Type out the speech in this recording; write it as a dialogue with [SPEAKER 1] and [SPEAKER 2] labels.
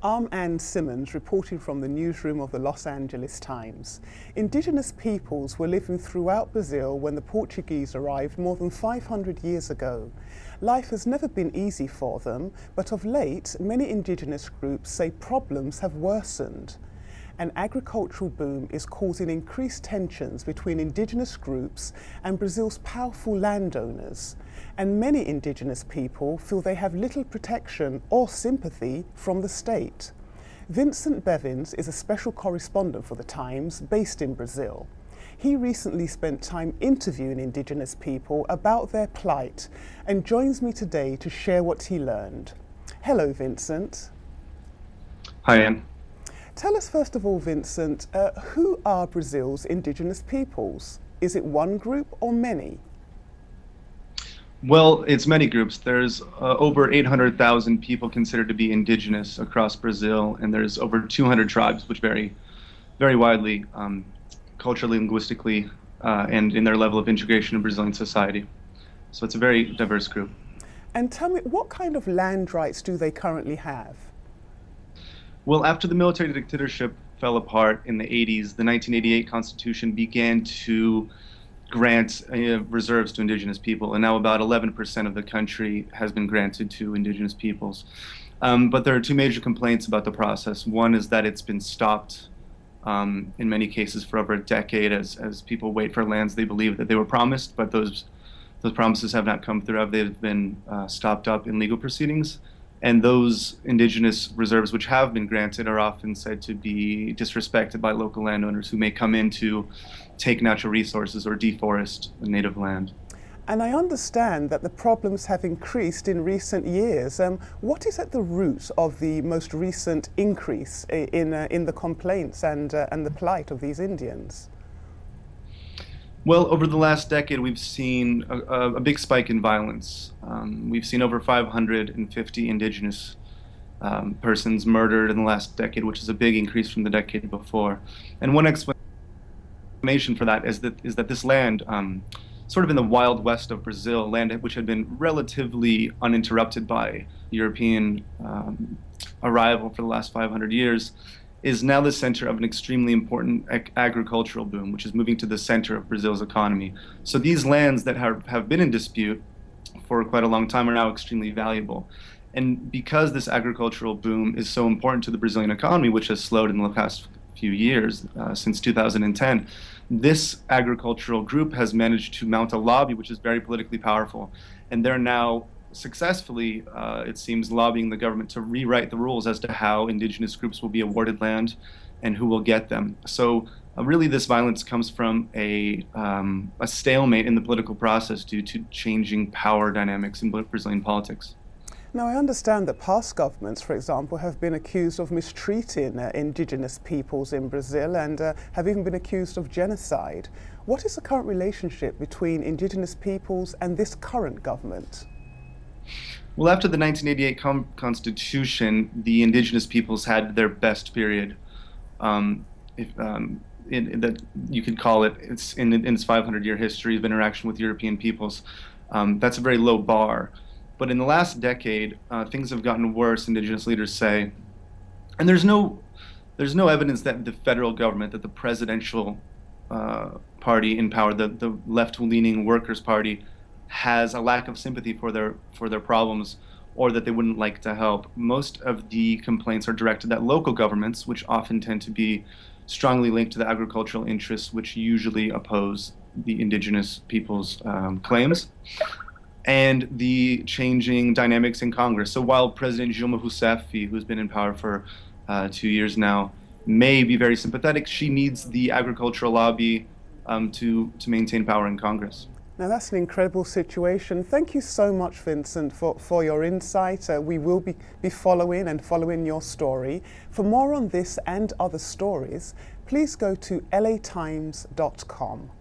[SPEAKER 1] I'm Ann Simmons, reporting from the newsroom of the Los Angeles Times. Indigenous peoples were living throughout Brazil when the Portuguese arrived more than 500 years ago. Life has never been easy for them, but of late, many indigenous groups say problems have worsened. An agricultural boom is causing increased tensions between indigenous groups and Brazil's powerful landowners. And many indigenous people feel they have little protection or sympathy from the state. Vincent Bevins is a special correspondent for the Times based in Brazil. He recently spent time interviewing indigenous people about their plight and joins me today to share what he learned. Hello, Vincent.
[SPEAKER 2] Hi, Ann.
[SPEAKER 1] Tell us first of all, Vincent, who are Brazil's indigenous peoples? Is it one group or many?
[SPEAKER 2] Well, it's many groups. There's over 800,000 people considered to be indigenous across Brazil, and there's over 200 tribes, which vary very widely, culturally, linguistically, and in their level of integration in Brazilian society. So it's a very diverse group.
[SPEAKER 1] And tell me, what kind of land rights do they currently have?
[SPEAKER 2] Well, after the military dictatorship fell apart in the 80s, the 1988 Constitution began to grant reserves to indigenous people, and now about 11% of the country has been granted to indigenous peoples. But there are two major complaints about the process. One is that it's been stopped in many cases for over a decade as people wait for lands they believe that they were promised, but those promises have not come through. They've been stopped up in legal proceedings. And those indigenous reserves which have been granted are often said to be disrespected by local landowners who may come in to take natural resources or deforest the native land.
[SPEAKER 1] And I understand that the problems have increased in recent years. What is at the root of the most recent increase in the complaints and the plight of these Indians?
[SPEAKER 2] Well, over the last decade, we've seen a big spike in violence. We've seen over 550 indigenous persons murdered in the last decade, which is a big increase from the decade before. And one explanation for that is that this land, sort of in the wild west of Brazil, land which had been relatively uninterrupted by European arrival for the last 500 years, is now the center of an extremely important agricultural boom, which is moving to the center of Brazil's economy. So these lands that have been in dispute for quite a long time are now extremely valuable. And because this agricultural boom is so important to the Brazilian economy, which has slowed in the past few years, since 2010, this agricultural group has managed to mount a lobby which is very politically powerful. And they're now successfully, it seems, lobbying the government to rewrite the rules as to how indigenous groups will be awarded land and who will get them. So really this violence comes from a stalemate in the political process due to changing power dynamics in Brazilian politics.
[SPEAKER 1] Now, I understand that past governments, for example, have been accused of mistreating indigenous peoples in Brazil and have even been accused of genocide. What is the current relationship between indigenous peoples and this current government?
[SPEAKER 2] Well, after the 1988 Constitution, the indigenous peoples had their best period, that you could call it. It's in its 500-year history of interaction with European peoples. That's a very low bar. But in the last decade, things have gotten worse, indigenous leaders say. And there's no evidence that the federal government, that the presidential party in power, the left-leaning Workers' Party, has a lack of sympathy for their problems, or that they wouldn't like to help. Most of the complaints are directed at local governments, which often tend to be strongly linked to the agricultural interests, which usually oppose the indigenous people's claims, and the changing dynamics in Congress. So while President Dilma Rousseff, who's been in power for 2 years now, may be very sympathetic, she needs the agricultural lobby to maintain power in Congress.
[SPEAKER 1] Now that's an incredible situation. Thank you so much, Vincent, for your insight. We will be following your story. For more on this and other stories, please go to latimes.com.